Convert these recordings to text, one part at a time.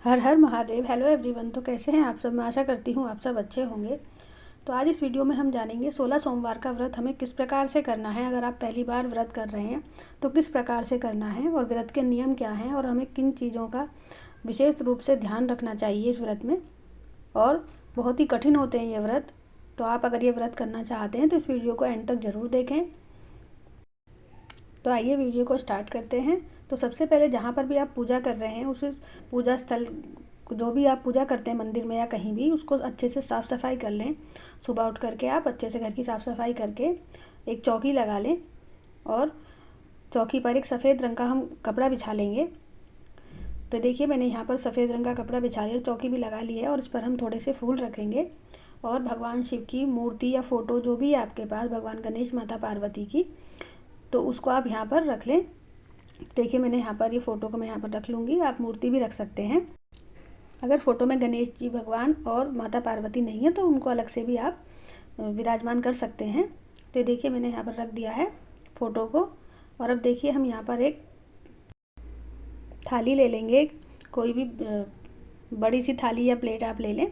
हर हर Mahadev. Hello everyone. तो कैसे हैं आप सब? मैं आशा करती हूँ आप सब अच्छे होंगे। तो आज इस वीडियो में हम जानेंगे 16 सोमवार का व्रत हमें किस प्रकार से करना है। अगर आप पहली बार व्रत कर रहे हैं तो किस प्रकार से करना है और व्रत के नियम क्या हैं और हमें किन चीज़ों का विशेष रूप से ध्यान रखना चाहिए इस व्रत में। और बहुत ही कठिन होते हैं ये व्रत, तो आप अगर ये व्रत करना चाहते हैं तो इस वीडियो को एंड तक ज़रूर देखें। तो आइए वीडियो को स्टार्ट करते हैं। तो सबसे पहले जहाँ पर भी आप पूजा कर रहे हैं उस पूजा स्थल, जो भी आप पूजा करते हैं मंदिर में या कहीं भी, उसको अच्छे से साफ़ सफाई कर लें। सुबह उठ करके आप अच्छे से घर की साफ़ सफाई करके एक चौकी लगा लें और चौकी पर एक सफ़ेद रंग का हम कपड़ा बिछा लेंगे। तो देखिए मैंने यहाँ पर सफ़ेद रंग का कपड़ा बिछा लिया, चौकी भी लगा ली है और इस पर हम थोड़े से फूल रखेंगे और भगवान शिव की मूर्ति या फ़ोटो जो भी है आपके पास, भगवान गणेश, माता पार्वती की, तो उसको आप यहाँ पर रख लें। देखिए मैंने यहाँ पर ये फ़ोटो को मैं यहाँ पर रख लूँगी। आप मूर्ति भी रख सकते हैं। अगर फ़ोटो में गणेश जी भगवान और माता पार्वती नहीं है तो उनको अलग से भी आप विराजमान कर सकते हैं। तो देखिए मैंने यहाँ पर रख दिया है फ़ोटो को। और अब देखिए हम यहाँ पर एक थाली ले लेंगे, कोई भी बड़ी सी थाली या प्लेट आप ले लें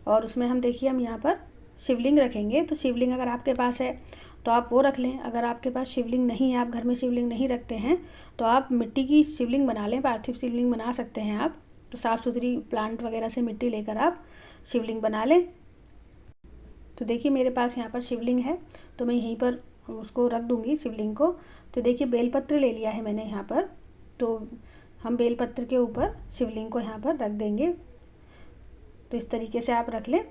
और उसमें हम देखिए हम यहाँ पर शिवलिंग रखेंगे। तो शिवलिंग अगर आपके पास है तो आप वो रख लें। अगर आपके पास शिवलिंग नहीं है, आप घर में शिवलिंग नहीं रखते हैं, तो आप मिट्टी की शिवलिंग बना लें, पार्थिव शिवलिंग बना सकते हैं आप। तो साफ़ सुथरी प्लांट वगैरह से मिट्टी लेकर आप शिवलिंग बना लें। तो देखिए मेरे पास यहाँ पर शिवलिंग है तो मैं यहीं पर उसको रख दूँगी शिवलिंग को। तो देखिए बेलपत्र ले लिया है मैंने यहाँ पर, तो हम बेलपत्र के ऊपर शिवलिंग को यहाँ पर रख देंगे। तो इस तरीके से आप रख लें।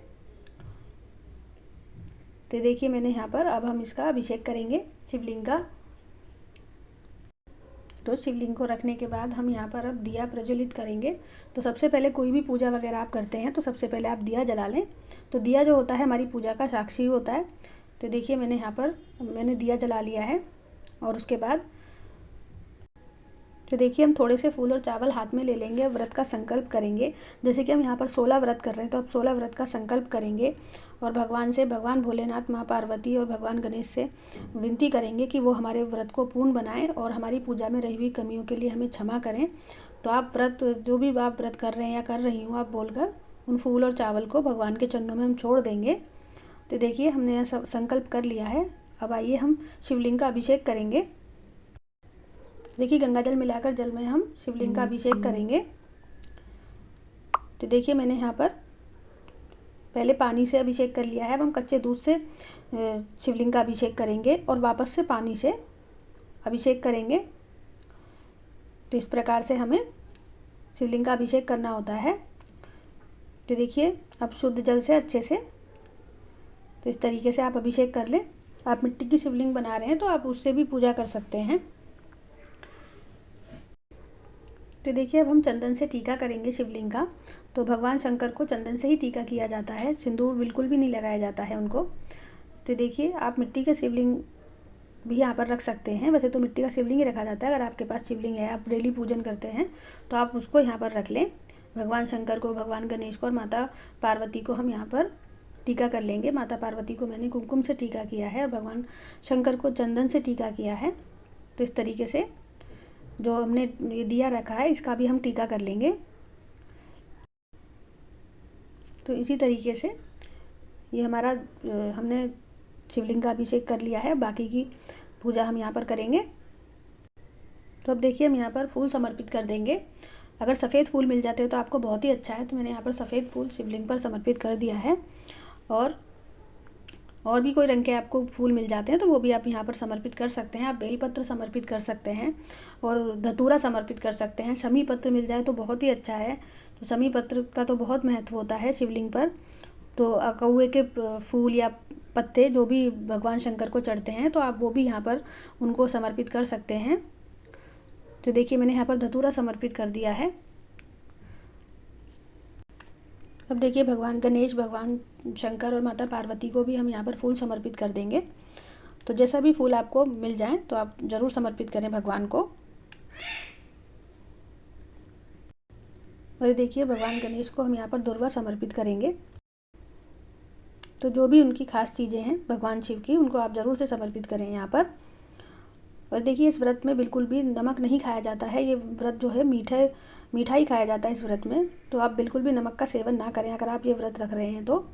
तो देखिए मैंने यहाँ पर, अब हम इसका अभिषेक करेंगे शिवलिंग का। तो शिवलिंग को रखने के बाद हम यहाँ पर अब दिया प्रज्वलित करेंगे। तो सबसे पहले कोई भी पूजा वगैरह आप करते हैं तो सबसे पहले आप दिया जला लें। तो दिया जो होता है हमारी पूजा का साक्षी होता है। तो देखिए मैंने यहाँ पर दिया जला लिया है और उसके बाद तो देखिए हम थोड़े से फूल और चावल हाथ में ले लेंगे और व्रत का संकल्प करेंगे। जैसे कि हम यहाँ पर 16 व्रत कर रहे हैं तो अब 16 व्रत का संकल्प करेंगे और भगवान से, भगवान भोलेनाथ, माँ पार्वती और भगवान गणेश से विनती करेंगे कि वो हमारे व्रत को पूर्ण बनाएं और हमारी पूजा में रही हुई कमियों के लिए हमें क्षमा करें। तो आप व्रत, जो भी आप व्रत कर रहे हैं या कर रही हूँ, आप बोलकर उन फूल और चावल को भगवान के चरणों में हम छोड़ देंगे। तो देखिए हमने यह संकल्प कर लिया है। अब आइए हम शिवलिंग का अभिषेक करेंगे। देखिए गंगा जल मिलाकर जल में हम शिवलिंग का अभिषेक करेंगे। तो देखिए मैंने यहाँ पर पहले पानी से अभिषेक कर लिया है। अब हम कच्चे दूध से शिवलिंग का अभिषेक करेंगे और वापस से पानी से अभिषेक करेंगे। तो इस प्रकार से हमें शिवलिंग का अभिषेक करना होता है। तो देखिए अब शुद्ध जल से अच्छे से, तो इस तरीके से आप अभिषेक कर लें। आप मिट्टी की शिवलिंग बना रहे हैं तो आप उससे भी पूजा कर सकते हैं। तो देखिए अब हम चंदन से टीका करेंगे शिवलिंग का। तो भगवान शंकर को चंदन से ही टीका किया जाता है, सिंदूर बिल्कुल भी नहीं लगाया जाता है उनको। तो देखिए आप मिट्टी के शिवलिंग भी यहाँ पर रख सकते हैं। वैसे तो मिट्टी का शिवलिंग ही रखा जाता है। अगर आपके पास शिवलिंग है, आप डेली पूजन करते हैं, तो आप उसको यहाँ पर रख लें। भगवान शंकर को, भगवान गणेश को और माता पार्वती को हम यहाँ पर टीका कर लेंगे। माता पार्वती को मैंने कुमकुम से टीका किया है और भगवान शंकर को चंदन से टीका किया है। तो इस तरीके से जो हमने ये दिया रखा है इसका भी हम टीका कर लेंगे। तो इसी तरीके से ये हमारा हमने शिवलिंग का अभिषेक कर लिया है। बाकी की पूजा हम यहाँ पर करेंगे। तो अब देखिए हम यहाँ पर फूल समर्पित कर देंगे। अगर सफ़ेद फूल मिल जाते हैं तो आपको बहुत ही अच्छा है। तो मैंने यहाँ पर सफ़ेद फूल शिवलिंग पर समर्पित कर दिया है। और भी कोई रंग के आपको फूल मिल जाते हैं तो वो भी आप यहाँ पर समर्पित कर सकते हैं। आप बेलपत्र समर्पित कर सकते हैं और धतूरा समर्पित कर सकते हैं। शमी पत्र मिल जाए तो बहुत ही अच्छा है। तो शमी पत्र का तो बहुत महत्व होता है शिवलिंग पर। तो कौवे के फूल या पत्ते जो भी भगवान शंकर को चढ़ते हैं तो आप वो भी यहाँ पर उनको समर्पित कर सकते हैं। तो देखिए मैंने यहाँ पर धतूरा समर्पित कर दिया है। अब देखिए भगवान गणेश, भगवान शंकर और माता पार्वती को भी हम यहाँ पर फूल समर्पित कर देंगे। तो जैसा भी फूल आपको मिल जाए तो आप ज़रूर समर्पित करें भगवान को। और देखिए भगवान गणेश को हम यहाँ पर दुर्वा समर्पित करेंगे। तो जो भी उनकी खास चीज़ें हैं भगवान शिव की, उनको आप ज़रूर से समर्पित करें यहाँ पर। और देखिए इस व्रत में बिल्कुल भी नमक नहीं खाया जाता है। ये व्रत जो है मीठा ही खाया जाता है इस व्रत में। तो आप बिल्कुल भी नमक का सेवन ना करें अगर आप ये व्रत रख रहे हैं तो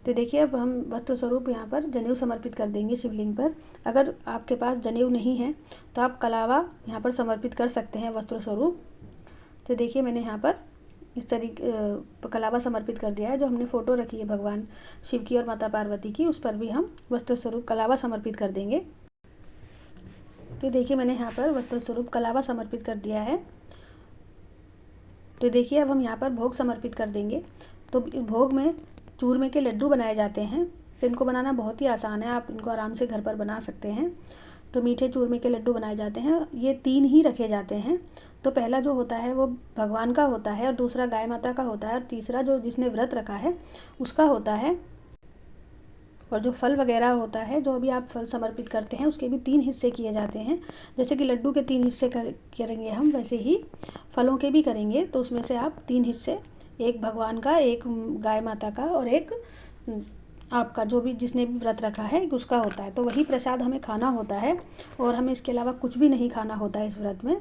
देखिए अब हम वस्त्र स्वरूप यहाँ पर जनेऊ समर्पित कर देंगे शिवलिंग पर। अगर आपके पास जनेऊ नहीं है तो आप कलावा यहाँ पर समर्पित कर सकते हैं वस्त्र स्वरूप। तो देखिए मैंने यहाँ पर इस तरीके कलावा समर्पित कर दिया है। जो हमने फ़ोटो रखी है भगवान शिव की और माता पार्वती की, उस पर भी हम वस्त्र स्वरूप कलावा समर्पित कर देंगे। तो देखिए मैंने यहाँ पर वस्त्र स्वरूप कलावा समर्पित कर दिया है। तो देखिए अब हम यहाँ पर भोग समर्पित कर देंगे। तो भोग में चूरमे के लड्डू बनाए जाते हैं। तो इनको बनाना बहुत ही आसान है, आप इनको आराम से घर पर बना सकते हैं। तो मीठे चूरमे के लड्डू बनाए जाते हैं। ये 3 ही रखे जाते हैं। तो पहला जो होता है वो भगवान का होता है, और दूसरा गाय माता का होता है, और तीसरा जो जिसने व्रत रखा है उसका होता है। और जो फल वगैरह होता है, जो भी आप फल समर्पित करते हैं, उसके भी 3 हिस्से किए जाते हैं। जैसे कि लड्डू के 3 हिस्से करेंगे हम, वैसे ही फलों के भी करेंगे। तो उसमें से आप 3 हिस्से, एक भगवान का, एक गाय माता का, और एक आपका जो भी जिसने भी व्रत रखा है उसका होता है। तो वही प्रसाद हमें खाना होता है, और हमें इसके अलावा कुछ भी नहीं खाना होता है इस व्रत में।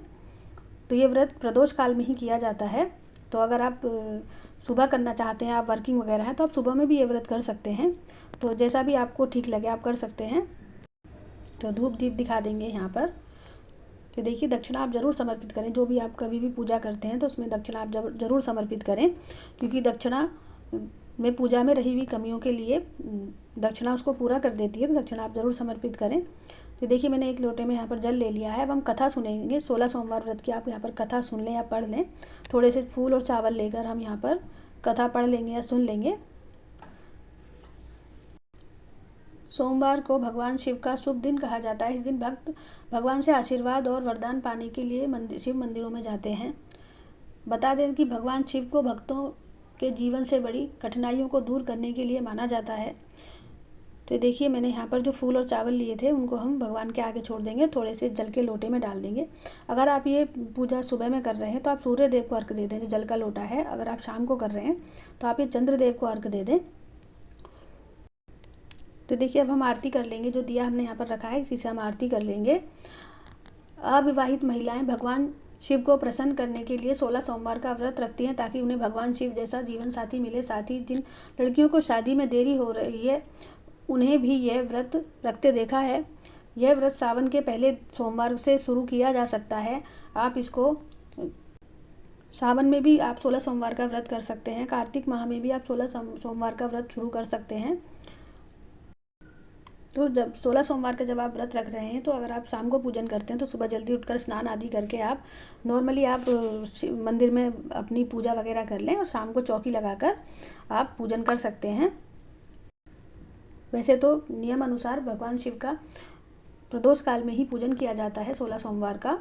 तो ये व्रत प्रदोष काल में ही किया जाता है। तो अगर आप सुबह करना चाहते हैं, आप वर्किंग वगैरह हैं, तो आप सुबह में भी ये व्रत कर सकते हैं। तो जैसा भी आपको ठीक लगे आप कर सकते हैं। तो धूप दीप दिखा देंगे यहाँ पर। तो देखिए दक्षिणा आप ज़रूर समर्पित करें। जो भी आप कभी भी पूजा करते हैं तो उसमें दक्षिणा आप ज़रूर समर्पित करें, क्योंकि दक्षिणा में पूजा में रही हुई कमियों के लिए दक्षिणा उसको पूरा कर देती है। तो दक्षिणा आप ज़रूर समर्पित करें। तो देखिए मैंने एक लोटे में यहाँ पर जल ले लिया है। अब हम कथा सुनेंगे। 16 सोमवार व्रत की आप यहाँ पर कथा सुन लें या पढ़ लें। थोड़े से फूल और चावल लेकर हम यहाँ पर कथा पढ़ लेंगे या सुन लेंगे। सोमवार को भगवान शिव का शुभ दिन कहा जाता है। इस दिन भक्त भगवान से आशीर्वाद और वरदान पाने के लिए शिव मंदिरों में जाते हैं। बता दें कि भगवान शिव को भक्तों के जीवन से बड़ी कठिनाइयों को दूर करने के लिए माना जाता है। तो देखिए मैंने यहाँ पर जो फूल और चावल लिए थे उनको हम भगवान के आगे छोड़ देंगे, थोड़े से जल के लोटे में डाल देंगे। अगर आप ये पूजा सुबह में कर रहे हैं तो आप सूर्य देव को अर्घ दे दें, जो जल का लोटा है। अगर आप शाम को कर रहे हैं तो आप ये चंद्रदेव को अर्घ दे दें। तो देखिए अब हम आरती कर लेंगे। जो दिया हमने यहाँ पर रखा है इसी से हम आरती कर लेंगे। अविवाहित महिलाएं भगवान शिव को प्रसन्न करने के लिए 16 सोमवार का व्रत रखती हैं, ताकि उन्हें भगवान शिव जैसा जीवन साथी मिले। साथ ही जिन लड़कियों को शादी में देरी हो रही है उन्हें भी यह व्रत रखते देखा है। यह व्रत सावन के पहले सोमवार से शुरू किया जा सकता है। आप इसको सावन में भी आप 16 सोमवार का व्रत कर सकते हैं। कार्तिक माह में भी आप 16 सोमवार का व्रत शुरू कर सकते हैं। तो जब 16 सोमवार का जब आप व्रत रख रहे हैं तो अगर आप शाम को पूजन करते हैं तो सुबह जल्दी उठकर स्नान आदि करके आप नॉर्मली आप मंदिर में अपनी पूजा वगैरह कर लें, और शाम को चौकी लगाकर आप पूजन कर सकते हैं। वैसे तो नियम अनुसार भगवान शिव का प्रदोष काल में ही पूजन किया जाता है 16 सोमवार का।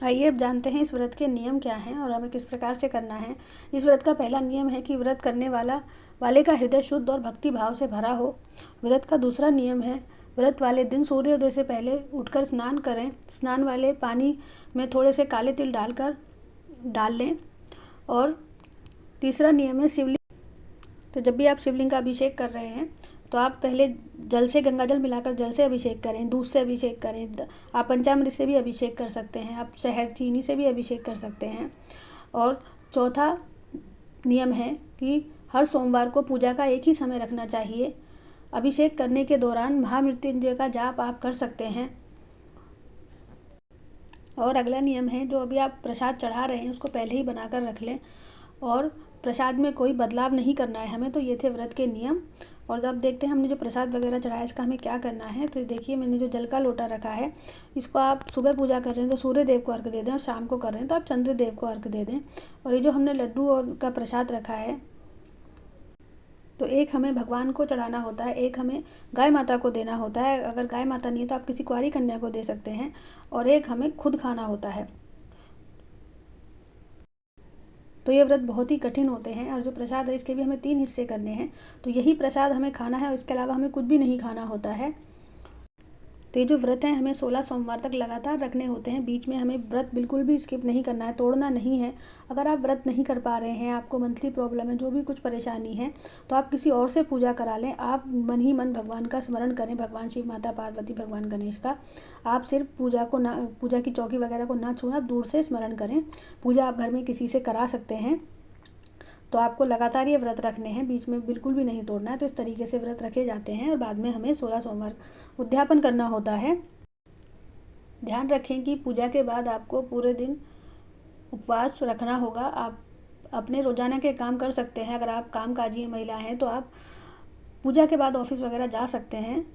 आइए अब जानते हैं इस व्रत के नियम क्या हैं और हमें किस प्रकार से करना है। इस व्रत का पहला नियम है कि व्रत करने वाले का हृदय शुद्ध और भक्ति भाव से भरा हो। व्रत का दूसरा नियम है व्रत वाले दिन सूर्योदय से पहले उठकर स्नान करें। स्नान वाले पानी में थोड़े से काले तिल डाल लें। और तीसरा नियम है शिवलिंग। तो जब भी आप शिवलिंग का अभिषेक कर रहे हैं तो आप पहले जल से गंगा जल मिलाकर जल से अभिषेक करें, दूध से अभिषेक करें। आप पंचामृत से भी अभिषेक कर सकते हैं, आप शहद चीनी से भी अभिषेक कर सकते हैं। और चौथा नियम है कि हर सोमवार को पूजा का एक ही समय रखना चाहिए। अभिषेक करने के दौरान महामृत्युंजय का जाप आप कर सकते हैं। और अगला नियम है जो अभी आप प्रसाद चढ़ा रहे हैं उसको पहले ही बनाकर रख लें, और प्रसाद में कोई बदलाव नहीं करना है हमें। तो ये थे व्रत के नियम। और जब देखते हैं हमने जो प्रसाद वगैरह चढ़ाया इसका हमें क्या करना है। तो देखिए मैंने जो जल का लोटा रखा है इसको आप सुबह पूजा कर रहे हैं तो सूर्य देव को अर्घ दे दें, और शाम को कर रहे हैं तो आप चंद्र देव को अर्घ दे दें। और ये जो हमने लड्डू और का प्रसाद रखा है तो एक हमें भगवान को चढ़ाना होता है, एक हमें गाय माता को देना होता है। अगर गाय माता नहीं है तो आप किसी कुंवारी कन्या को दे सकते हैं, और एक हमें खुद खाना होता है। तो ये व्रत बहुत ही कठिन होते हैं, और जो प्रसाद है इसके भी हमें 3 हिस्से करने हैं। तो यही प्रसाद हमें खाना है और इसके अलावा हमें कुछ भी नहीं खाना होता है। तो ये जो व्रत है हमें 16 सोमवार तक लगातार रखने होते हैं। बीच में हमें व्रत बिल्कुल भी स्किप नहीं करना है, तोड़ना नहीं है। अगर आप व्रत नहीं कर पा रहे हैं, आपको मंथली प्रॉब्लम है, जो भी कुछ परेशानी है, तो आप किसी और से पूजा करा लें। आप मन ही मन भगवान का स्मरण करें, भगवान शिव, माता पार्वती, भगवान गणेश का। आप सिर्फ पूजा की चौकी वगैरह को ना छुएं, आप दूर से स्मरण करें। पूजा आप घर में किसी से करा सकते हैं। तो आपको लगातार ये व्रत रखने हैं, बीच में बिल्कुल भी नहीं तोड़ना है। तो इस तरीके से व्रत रखे जाते हैं और बाद में हमें 16 सोमवार उद्यापन करना होता है। ध्यान रखें कि पूजा के बाद आपको पूरे दिन उपवास रखना होगा। आप अपने रोजाना के काम कर सकते हैं। अगर आप कामकाजी महिला हैं तो आप पूजा के बाद ऑफिस वगैरह जा सकते हैं।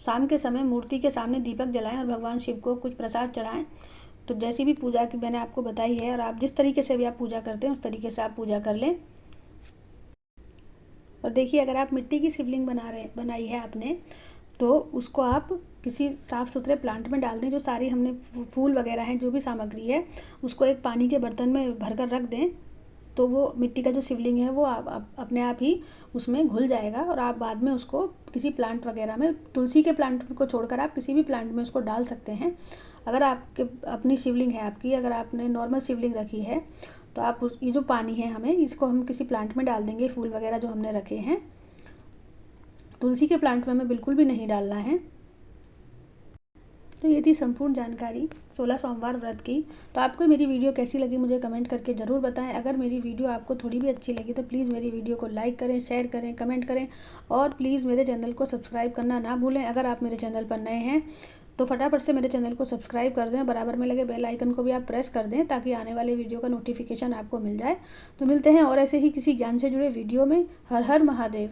शाम के समय मूर्ति के सामने दीपक जलाएं और भगवान शिव को कुछ प्रसाद चढ़ाएं। तो जैसी भी पूजा की मैंने आपको बताई है, और आप जिस तरीके से भी आप पूजा करते हैं उस तरीके से आप पूजा कर लें। और देखिए, अगर आप मिट्टी की शिवलिंग बनाई है आपने, तो उसको आप किसी साफ़ सुथरे प्लांट में डाल दें। जो सारी हमने फूल वगैरह हैं, जो भी सामग्री है, उसको एक पानी के बर्तन में भरकर रख दें। तो वो मिट्टी का जो शिवलिंग है वो आप अपने आप ही उसमें घुल जाएगा। और आप बाद में उसको किसी प्लांट वगैरह में, तुलसी के प्लांट को छोड़कर आप किसी भी प्लांट में उसको डाल सकते हैं। अगर आपके अपनी शिवलिंग है आपकी, अगर आपने नॉर्मल शिवलिंग रखी है, तो आप ये जो पानी है हमें इसको हम किसी प्लांट में डाल देंगे। फूल वगैरह जो हमने रखे हैं, तुलसी के प्लांट में हमें बिल्कुल भी नहीं डालना है। तो ये थी संपूर्ण जानकारी 16 सोमवार व्रत की। तो आपको मेरी वीडियो कैसी लगी मुझे कमेंट करके ज़रूर बताएं। अगर मेरी वीडियो आपको थोड़ी भी अच्छी लगी तो प्लीज़ मेरी वीडियो को लाइक करें, शेयर करें, कमेंट करें, और प्लीज़ मेरे चैनल को सब्सक्राइब करना ना भूलें। अगर आप मेरे चैनल पर नए हैं तो फटाफट से मेरे चैनल को सब्सक्राइब कर दें। बराबर में लगे बेल आइकन को भी आप प्रेस कर दें, ताकि आने वाले वीडियो का नोटिफिकेशन आपको मिल जाए। तो मिलते हैं और ऐसे ही किसी ज्ञान से जुड़े वीडियो में। हर हर महादेव।